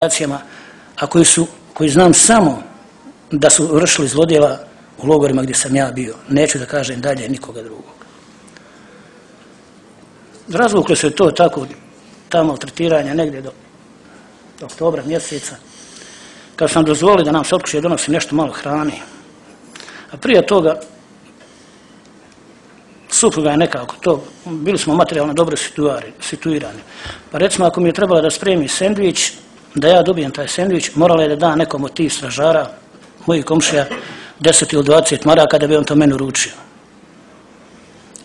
organizacijama, a koji znam samo da su vršili zlodjela u logorima gdje sam ja bio. Neću da kažem dalje nikoga drugog. Razvuklo se to tako, ta maltretiranja negdje do oktobra mjeseca, kad sam dozvolio da nam se otkuće donosi nešto malo hrane. A prije toga supruga je nekako to, bili smo materijalno dobro situirani. Pa recimo ako mi je trebala da spremi sendvič, da ja dobijem taj sendvič, morala je da da nekom od tih stražara, mojih komšija, 10 ili 20 maraka da bi on to meni uručio.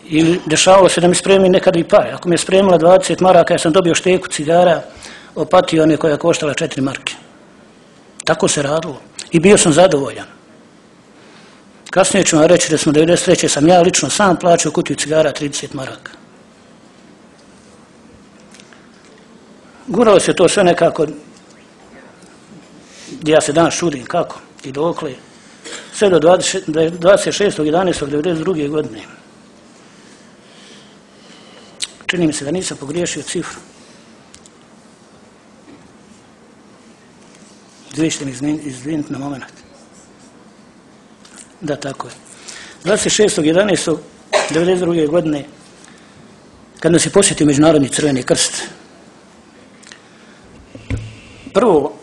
Ili dešavalo se da mi spremi nekad i pare. Ako mi je spremila 20 maraka, ja sam dobio šteku cigara, opatio one koja je koštala 4 marke. Tako se radilo. I bio sam zadovoljan. Kasnije ću vam reći da smo 1993. sam ja lično sam plaćao kutiju cigara 30 maraka. Guralo se to sve nekako, gdje ja se danas čudim kako i dokle, sve do 26.11.1992. godine. Čini mi se da nisam pogriješio cifru. Vi ćete mi izviniti na moment. Da, tako je. 26.11.1992. godine, kad nas je posjetio Međunarodni Crveni krst, prvo,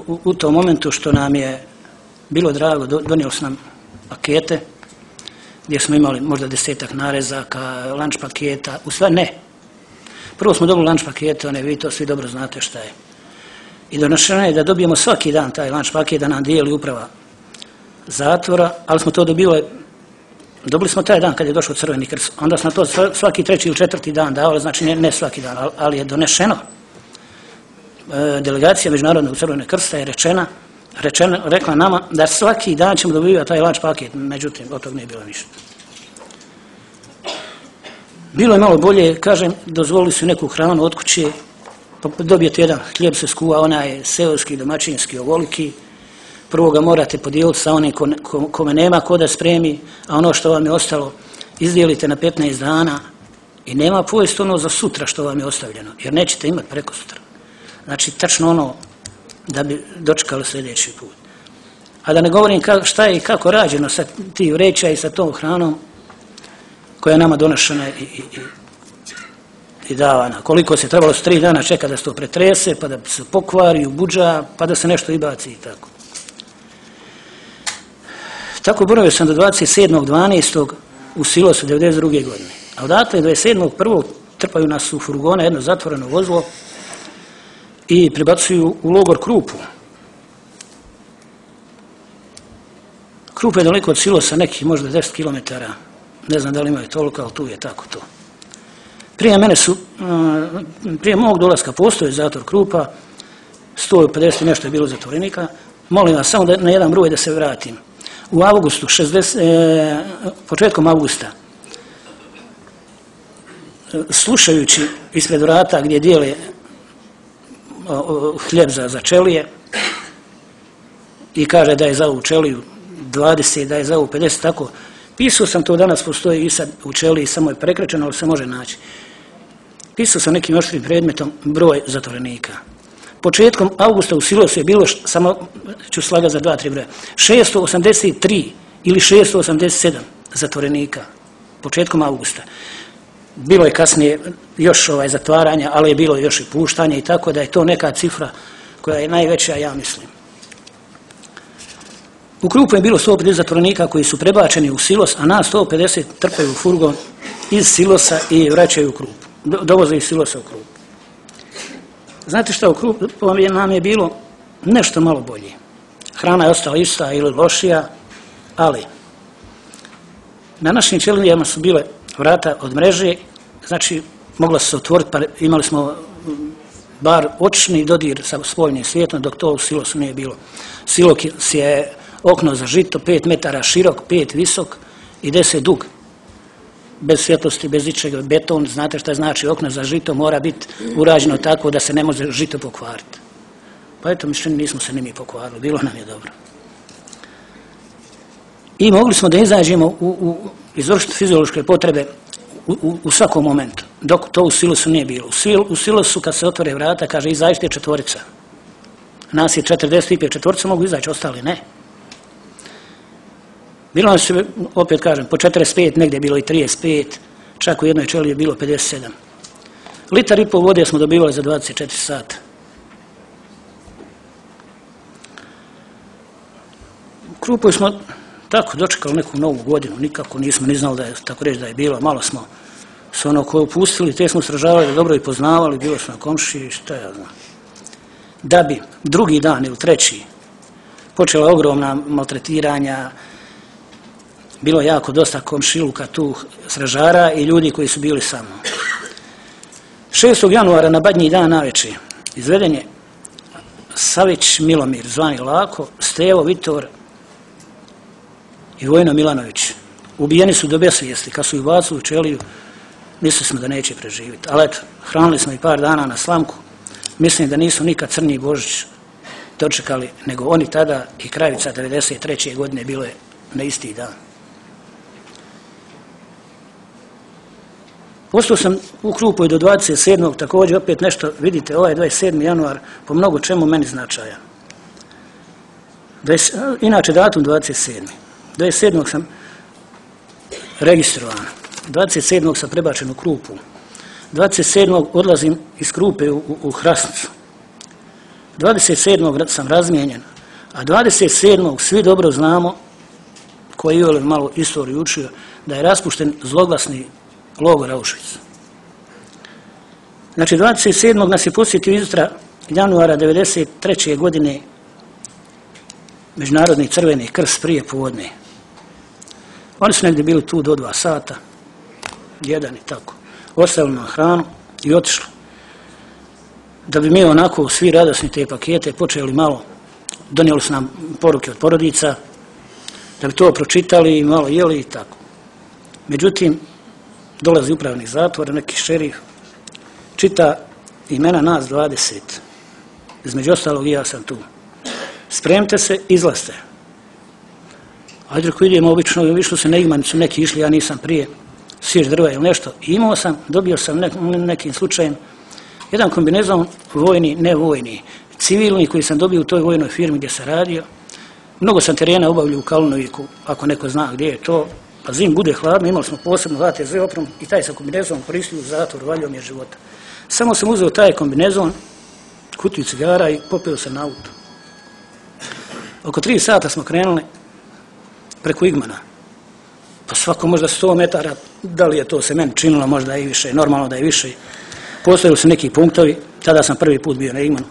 u tom momentu što nam je bilo drago, donijeli su nam pakete, gdje smo imali možda 10-ak narezaka, lunch paketa, u stvari ne. Prvo smo dobili lunch pakete, vi to svi dobro znate šta je. I donošeno je da dobijemo svaki dan taj lunch paket, da nam dijeli uprava zatvora, ali smo to dobili smo taj dan kad je došao Crveni krst, onda smo to svaki 3. ili 4. dan davali, znači ne svaki dan, ali je donešeno. Delegacija Međunarodnog Crvenog krsta je rekla nama da svaki dan ćemo dobivati taj lunch paket, međutim, od toga nije bilo ništa. Bilo je malo bolje, kažem, dozvolili su neku hranu od kuće, pa dobijete jedan hljeb se skuva, onaj seoski, domaćinski, ovoliki, prvo ga morate podijeliti sa onim kome nema ko da spremi, a ono što vam je ostalo izdijelite na 15 dana i nema pojesti ono za sutra što vam je ostavljeno, jer nećete imati preko sutra. Znači, tačno ono da bi dočekali sljedeći put. A da ne govorim šta je i kako rađeno sa tih vreća i sa tom hranom koja je nama donošena i davana. Koliko se trebalo 3 dana čekati da se to pretrese, pa da se pokvari, ubudža, pa da se nešto i baci i tako. Tako boravio sam do 27.12. u Silosu 1992. godine. A odatle 27.1. trpaju nas u furgone, jedno zatvoreno vozilo, i prebacuju u logor Krupu. Krup je daleko od Silosa, nekih možda 10 km, ne znam da li imaju toliko, ali tu je tako to. Prije mog dolaska postoji zatvor Krupa, 150 nešto je bilo zatvorenika. Molim vas samo na jedan broj da se vratim. U avgustu, početkom avgusta, slušajući ispred vrata gdje dijele hljeb za čelije i kaže da je za ovu čeliju 20, da je za ovu 50, tako. Pisao sam to, danas postoji i sad u čeliji, samo je prekrečeno, ali se može naći. Pisao sam nekim oštrim predmetom broj zatvorenika. Početkom avgusta u Silosu je bilo, samo ću slagati za 2-3 broja, 683 ili 687 zatvorenika. Početkom avgusta. Bilo je kasnije još zatvaranja, ali je bilo još i puštanje i tako da je to neka cifra koja je najveća, ja mislim. U Krupu je bilo 150 zatvorenika koji su prebačeni u Silos, a nas 150 trpaju u furgon iz Silosa i vraćaju u Krup. Dovoze iz Silosa u Krup. Znate šta, u Krupu nam je bilo nešto malo bolje. Hrana je ostala ista ili lošija, ali na našim ćelijama su bile vrata od mreže, znači mogla se otvoriti, pa imali smo bar očni dodir sa spoljnim svijetom, dok to u Silosu nije bilo. Silos je okno za žito, 5 metara širok, 5 visok i 10 dug. Bez svjetlosti, bez ičega, beton, znate šta znači okno za žito, mora biti urađeno tako da se ne može žito pokvariti. Pa eto, mišljeni nismo se ni mi pokvarili, bilo nam je dobro. I mogli smo da izađemo izvršiti fiziološke potrebe u svakom momentu, dok to u Silosu nije bilo. U Silosu kad se otvore vrata, kaže, izađite 4. Nas je 45, četvorca mogu izaći, ostali ne. Bilo nas, opet kažem, po 45, negdje je bilo i 35, čak u jednoj čeli je bilo 57. Litar i pol vode smo dobivali za 24 sata. U Krupu smo tako dočekali neku novu godinu, nikako nismo ni znali da je, tako reći da je bilo, malo smo se ono koje upustili, te smo sražavali, dobro i poznavali, bilo smo na komšiji, šta ja znam. Da bi drugi dan ili treći počela ogromna maltretiranja, bilo jako dosta komšiluka tu sražara i ljudi koji su bili sa mnom. 6. januara na Badnji dan navečer izveden je Savić Milomir, zvani Lako, Stevo Vitor i Vojno Milanović. Ubijeni su do besvijesti, kad su ih bacili u čeliju, mislili smo da neće preživjeti. Ali eto, hranili smo i par dana na slamku, mislim da nisu nikad Crni Božić dočekali, nego oni tada i Kravica 93. godine bilo je na isti dan. Ostao sam u Krupoj do 27. također opet nešto, vidite, ovaj 27. januar po mnogo čemu meni značaja. Inače datum 27. 27. sam registrovan, 27. sam prebačen u Krupu, 27. odlazim iz Krupe u Hrasnicu, 27. sam razmijenjen, a 27. svi dobro znamo, koji je malo istoriju učio, da je raspušten zloglasni logor Auschwitz. Znači, 27. nas je posjetio izutra januara 93. godine Međunarodni crveni krst prije podne. Oni su negdje bili tu do 2 sata, jedan i tako. Ostavili nam hranu i otišli. Da bi mi onako svi radosni te pakete počeli malo, donijeli su nam poruke od porodica, da bi to pročitali i malo jeli i tako. Međutim, dolazi upravnik zatvora, neki šerif, čita imena nas 20. Između ostalog i ja sam tu. Spremite se, izlazite. Ajde, ako idemo obično, išlo se na Igmanicu, neki išli, ja nisam prije, sjeć drva ili nešto. Imao sam, dobio sam nekim slučajem, jedan kombinezon vojni, nevojni, civilni koji sam dobio u toj vojnoj firmi gdje sam radio. Mnogo sam terena obavljao u Kalunoviku, ako neko zna gdje je to. Pa zim bude hladno, imali smo posebno HTZ opremu i taj sam kombinezon koristio u zatvor, valjao mi je života. Samo sam uzeo taj kombinezon, kutiju cigara i popio sam na auto. Oko 3 sata smo krenuli preko Igmana. Pa svako možda 100 metara, da li je to se meni činilo, možda i više, normalno da je više. Postavili su neki punktovi, tada sam prvi put bio na Igmanu.